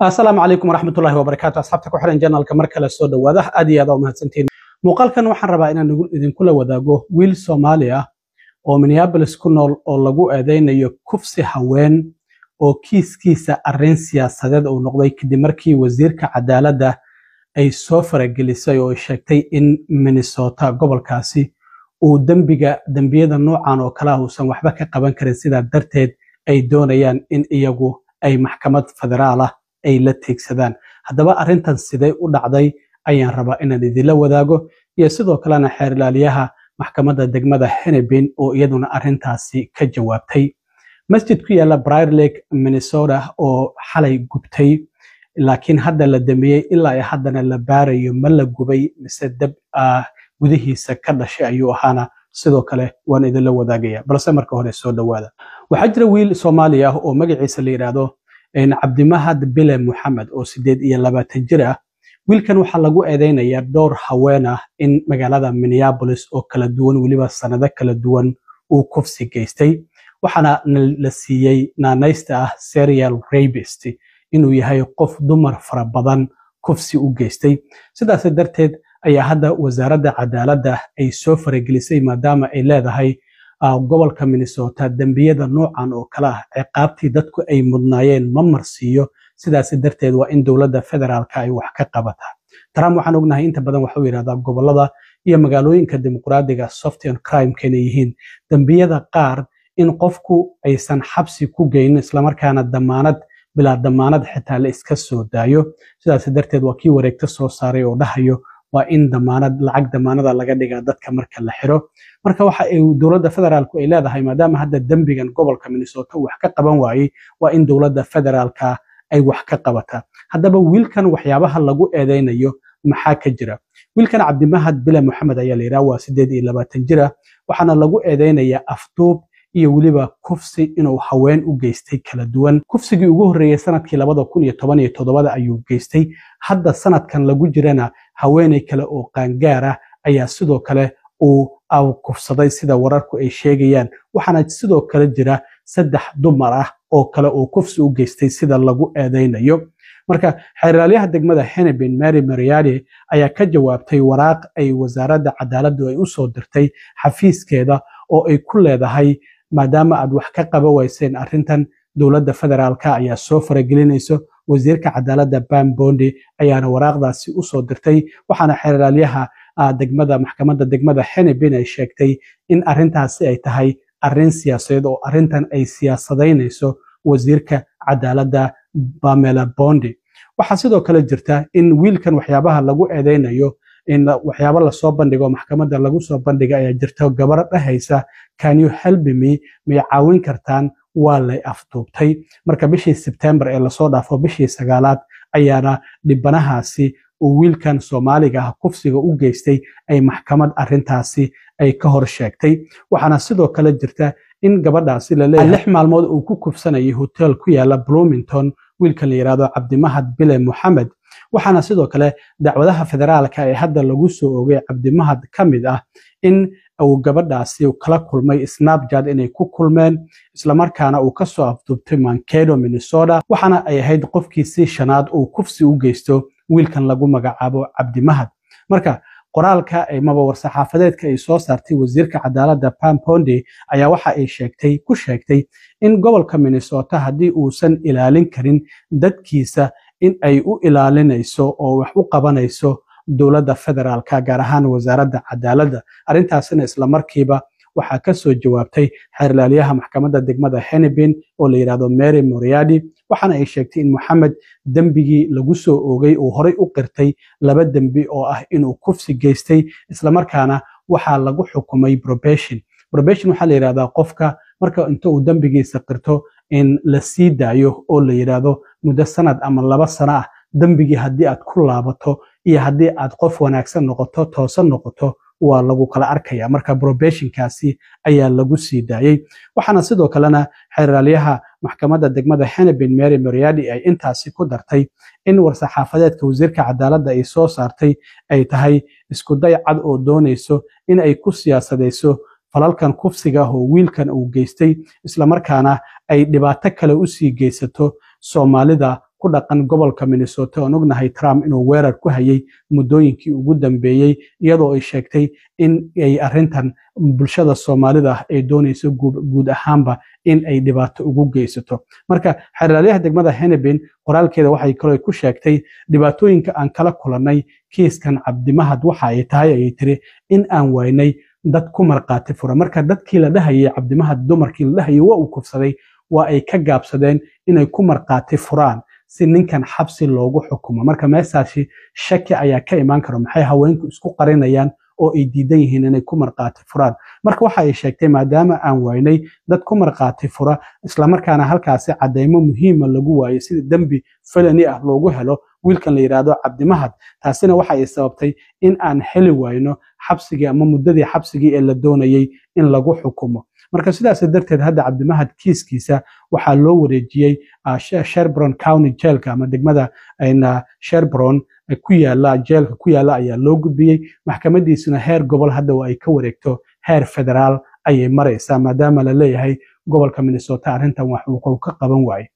السلام عليكم ورحمة الله وبركاته أصحابتك وحرين جنالك مركلة سودا واضح أدي هذا ومهتسنتين مقالكن waxaan rabaa inaan idin kula wadaago wiil Soomaali ah oo Minneapolis ku nool oo lagu eedeynayo kufsi haween oo kiiskiisa arrin siyaasadeed uu noqday kadib markii wasiirka cadaaladda ay soo faragelisay oo sheegtay in Minnesota gobolkaasi uu dambiyada noocan oo kala uusan waxba ka qaban karin sida darteed ay doonayaan in iyagu ay maxkamad federaal ah ay la tiigsadaan haddaba arrintan sidee u dhacday ayaan rabaa inaan idinla wadaago iyo sidoo kalena xeer ilaaliyaha maxkamadda degmada Hennepin oo iyaduna arrintaasi ka jawaabtay masjid ku yaala Briar Lake Minnesota oo xalay gubtay laakiin hadda la damiyay ilaa ay haddana la baarayo ma la gubay mise dab gudihiisa ka dhashay ayuu ahaana sidoo kale waan idinla wadaagaya balse marka hore soo dhawaada waxaa jira wiil Soomaali ah oo magaciisa la yiraahdo Cabdimahad Bile Muhammad oo 28 jir ah wiilkan waxa lagu eedeynayaa dhowr haween ah in magaalada Minneapolis oo kala duwan waliba sanado kala duwan uu kufsi geystay waxaana la siiyay naanaysta ah serial rapist inuu yahay qof dumar fara badan kufsi u geystay sidaas darteed ayaa hadda wasaaradda cadaaladda ay soo faragelisay maadaama ay leedahay gobolka Minnesota dambiyada noocan oo kala ah ciqaabtii dadku ay mudnaayeen ma marsiiyo sidaas darteed waa in dawladda federaalka ay wax ka qabataa Trump waxaan ognahay inta badan waxa uu yiraahdaa gobolada iyo magaalooyinka dimuqraadiga soft and crime kana yihiin dambiyada qaar in qofku aysan xabsi ku geyn isla markaana damaanad xitaa la iska soo daayo sidaas darteed waa kii wareegta soo saaray oo dhahayo waa in lacag damaanada laga dhigaa dadka marka la xiro marka waxa ay dawladda federaalku ay leedahay maadaama hadda dambigan gobolka Minnesota wax ka qaban waayay waa in dawladda federaalka ay wax ka qabataa haddaba wiilkan waxyaabaha lagu eedeynayo maxaa ka jira wiilkan Cabdimahad Bile Muhammad ayaa la yiraahdaa waa 28 jir ah waxaana lagu eedeynayaa afduub iyo waliba kufsi inuu haween u geystay kala duwan kufsigii ugu horeeyay sanadkii 2017 ayuu geystay hadda sanadkan lagu jirana haweeney kale oo qaangaar ah ayaa sidoo kale uu kufsaday sida wararku ay sheegayaan waxaana sidoo kale jira 3 dumar ah oo kale oo kufsi u geystay sida lagu eedeynayo marka xeer ilaaliyaha degmada Hennepin Mary Mariadi ayaa ka jawaabtay waraaq ay wasaaradda cadaaladdu ay u soo dirtay xafiiskeeda oo ay ku leedahay maadaama aad wax ka qaban wayseen arrintan dawladda federaalka ayaa soo faragelinayso wasiirka cadaaladda Pam Bondi ayaana waraaqdaasi u soo dirtay waxaana xeer ilaaliyaha maxkamadda degmada Hennepin ay sheegtay in arrintaasi ay tahay arrin siyaasadeed oo arrintan ay siyaasadeynayso wasiirka cadaaladda Pamela Bondi waxa sidoo kale jirta in wiilkan waxyaabaha lagu eedeynayo in waxyaabo la soo bandhigo maxkamadda lagu soo bandhigo ayaa jirta gabar dhahaysa can you help me ma caawin kartaan waa la afduubtay marka bishii September ee la soo dhaafo bishii 9aad ayaana dhibanahaasi oo wiilkan Soomaaliga ah kufsiga u geystay ay maxkamad arrintaasi ay ka hor sheegtay waxaana sidoo kale jirta in gabadhaasi la leeyahay 6 maalmood uu ku kufsanayay hotel ku yaala Bloomington wiilkan la yiraahdo Cabdimahad Bile Muhammad waxaana sidoo kale dacwadaha federaalka ee hadda lagu soo oogay Cabdimahad kamid ah in uu gabadhaasi kala kulmay Snapchat inay ku kulmeen isla markaana uu ka soo afduubtay Mankato Minnesota waxaana ay ahayd qofkii si shanaad uu kufsi u geysto wiilkan lagu magacaabo Cabdimahad marka qoraalka ay war-saxaafadeedka ay soo saartay wasiirka cadaaladda Pam Bondi ayaa waxa ay ku sheegtay in gobolka Minnesota hadii uusan ilaalin karin dadkiisa in ay u ilaalinayso oo wax u qabanayso dawladda federaalka gaar ahaan wasaaradda cadaaladda arrintaasina isla markiiba waxa ka soo jawaabtay xeer ilaaliyaha maxkamadda degmada Hennepin oo la yiraahdo Mary Mariadi waxaana ay sheegtay in Muhammad dambigii lagu soo oogay oo horey u qirtay 2 dambi oo ah inuu kufsi geystay isla markaana waxa lagu xukumay probation waxa la yiraahdaa qofka marka inta uu dambigiisa qirto in la sii daayo oo la yiraahdo muddo sanad ama 2 sano ah dambigii hadii aad ku laabato iyo hadii aad qof wanaagsan noqoto toosan noqoto waa lagu kala arkaya marka probationkaasi ayaa lagu sii daayay waxaana sidoo kalena xeer ilaaliyaha maxkamadda degmada Hennepin Mary Mariadi ay intaasi ku dartay in war-saxaafadeedka wasiirka cadaaladda ay soo saartay ay tahay isku day cad oo doonayso in ay ku siyaasadeyso falalkan kufsiga oo wiilkan uu geystay isla markaana ay dhibaato kale u sii geysato Soomaalida ku dhaqan gobolka Minnesota oo ognahay Trump inuu weerar ku hayay muddooyinkii ugu dambeeyay iyadoo ay sheegtay in ay arrintan bulshada Soomaalida ay doonayso guud ahaanba in ay dhibaato ugu geysato marka xeeralyaha degmada Hennepin qoraalkeeda waxay kale ku sheegtay dhibaatooyinka aan kala kulannay kiiskan Cabdimahad waxa ay tahay ay tiri in aan waynay dad ku marqaati fura marka dadkii la dhahayay Cabdimahad dumarkii la dhahayay waa uu kufsaday waa ay ka gaabsadeen inay ku marqaati furaan si ninkan xabsi loogu xukumo marka meeshaasi shaki ayaa ka imaan karo maxay haweenku isku qarinayaan oo ay diidan yihiin inay ku marqaati furaan marka waxa ay sheegtay maadaama aan waynay dad ku marqaati fura isla markaana halkaasi cadeymo muhiim lagu waayay sida dambi felony ah loogu helo wiilkan la yiraahdo Cabdimahad taasina waxa ay sababtay in aan heli wayno xabsigii ama muddadii xabsigii ee la doonayay in lagu xukumo marka sidaas darteed hadda Cabdimahad kiiskiisa waxaa loo wareejiyay Sherburne County Jailka ama degmada Sherburne ku yaala jeelka ku yaala ayaa loo gudbiyay maxkamadiisuna heer gobol hadda ay ka wareegto heer federaal ayay maraysaa maadaama la leeyahay gobolka Minnesota arrintan wax uu ka qaban waayay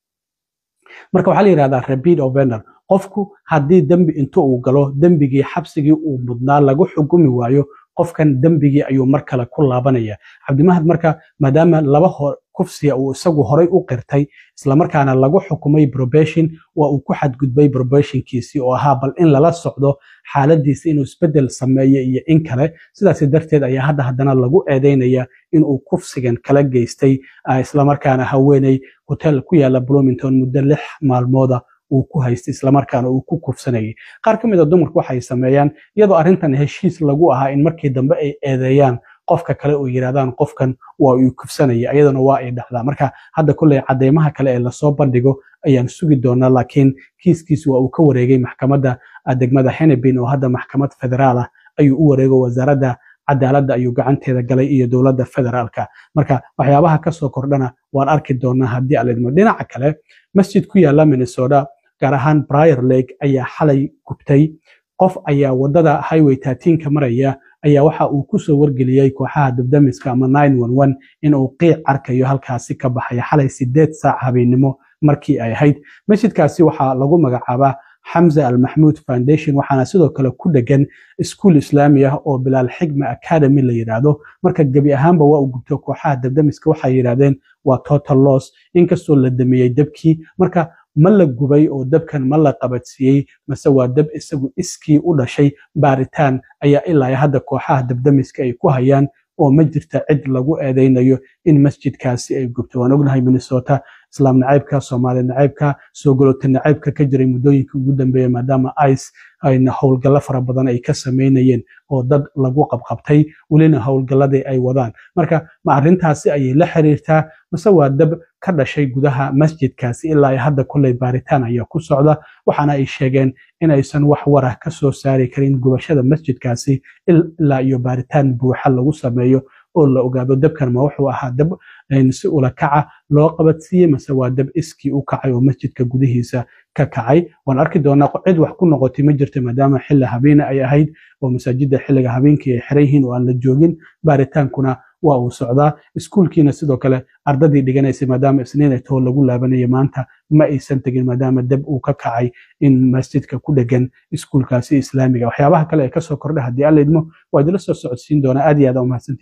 marka waxaa la yiraahdaa repeat offender qofku haddii dambi intuu uu galo dambigii xabsigii uu mudnaa lagu xukumi waayo qofkan dambigii ayuu mar kale ku laabanaya Cabdimahad marka maadaama laba kufsiga uu isagu horay u qirtay isla markaana lagu xukumay probation waa uu ku xadgudbay probationkiisii oo ahaa bal in lala socdo xaaladiisa inuu isbedel sameeyo iyo in kale sidaas darteed ayaa haddana lagu eedeynaya inuu kufsigan kala geystay isla markaana haweeney hotel ku yaala Bloomington muddo 6 maalmooda uu ku haystay isla markaana uu ku kufsanayay qaar ka mid ah dumarku waxay sameeyaan iyadoo arrintan heshiis lagu ahaa in markii dambe ay eedeeyaan qofka kale oo yiraahdaan qofkan waa uu kufsanayay ayadana waa ay dhacdaa marka hadda kulay cadeymaha kale ee la soo bandhigo ayaan sugi doonaa laakiin kiiskiisu waa uu ka wareegay maxkamadda degmada Hennepin oo hadda maxkamad federaal ah ayuu u wareego wasaaradda cadaaladda ayuu gacanteeda galay iyo dowladda federaalka marka waxyaabaha ka soo kordhana waan arki doonaa haddii aladmo dhinaca kale masjid ku yaala Minnesota gaar ahaan Briar Lake ayaa xalay gubtay qof ayaa wadada highway 13 ka maraya ayaa waxa uu ku soo wargeliyay kooxaha dabdamiska ama 911 in uu qiic arkayo halkaasi ka baxay xalay 8 saac habeenimo markii ay ahayd masjidkaasi waxa lagu magacaabaa Hamza Al Mahmoud Foundation waxaana sidoo kale ku dhagan iskuul islaami ah oo Bilal Hikma Academy la yiraahdo marka gabi ahaanba waa uu gubtay kooxaha dabdamiska waxay yiraahdeen waa total loss inkastoo la damiyay dabkii marka ma la gubay oo dabkan ma la qabadsiiyay mase waa dab isagu iskii u dhashay baaritaan ayaa ilaa hadda kooxaha dabdamiska ay ku hayaan oo ma jirta cid lagu eedeynayo in masjidkaasi ay gubto waan ognahay Minnesota islaam nacaybka Soomaali nacaybka soo galootin nacaybka ka jiray muddooyinkii ugu dambeeyay maadaama ICE ayna howlgalo fara badan ay ka sameynayeen oo dad lagu qabqabtay walina howlgaladii ay wadaan marka ma arrintaasi ay la xiriirtaa mase waa dab ka dhashay gudaha masjidkaasi ilaa hadda kulay baaritaan ayaa ku socda waxaana ay sheegeen in aysan wax warah ka soo saari karin gubashada masjidkaasi ilaa iyo baaritaan buuxa lagu sameeyo oo la ogaado dabkan ma wuxuu ahaa dab si ula kaca loo qabadsiiyay mase waa dab iskii u kacay oo masjidka gudihiisa ka kacay waan arki doonaa cid wax ku noqotay ma jirto maadaama xilli habeen ay ahayd oo masaajidda xilliga habeenkii ay xiran yihiin oo aan la joogin baaritaankuna waa uu socdaa iskuulkiina sidoo kale ardadii dhiganaysay maadaama isniin ay too lagu laabanayo maanta ma aysan tegin maadaama dab uu ka kacay in masjidka ku dhagan iskuulkaasi islaamiga waxyaabaha kale ee ka soo kordha haddii alla idmo waa idila soo socodsiin doonaa aad iyo aad u mahadsantihiin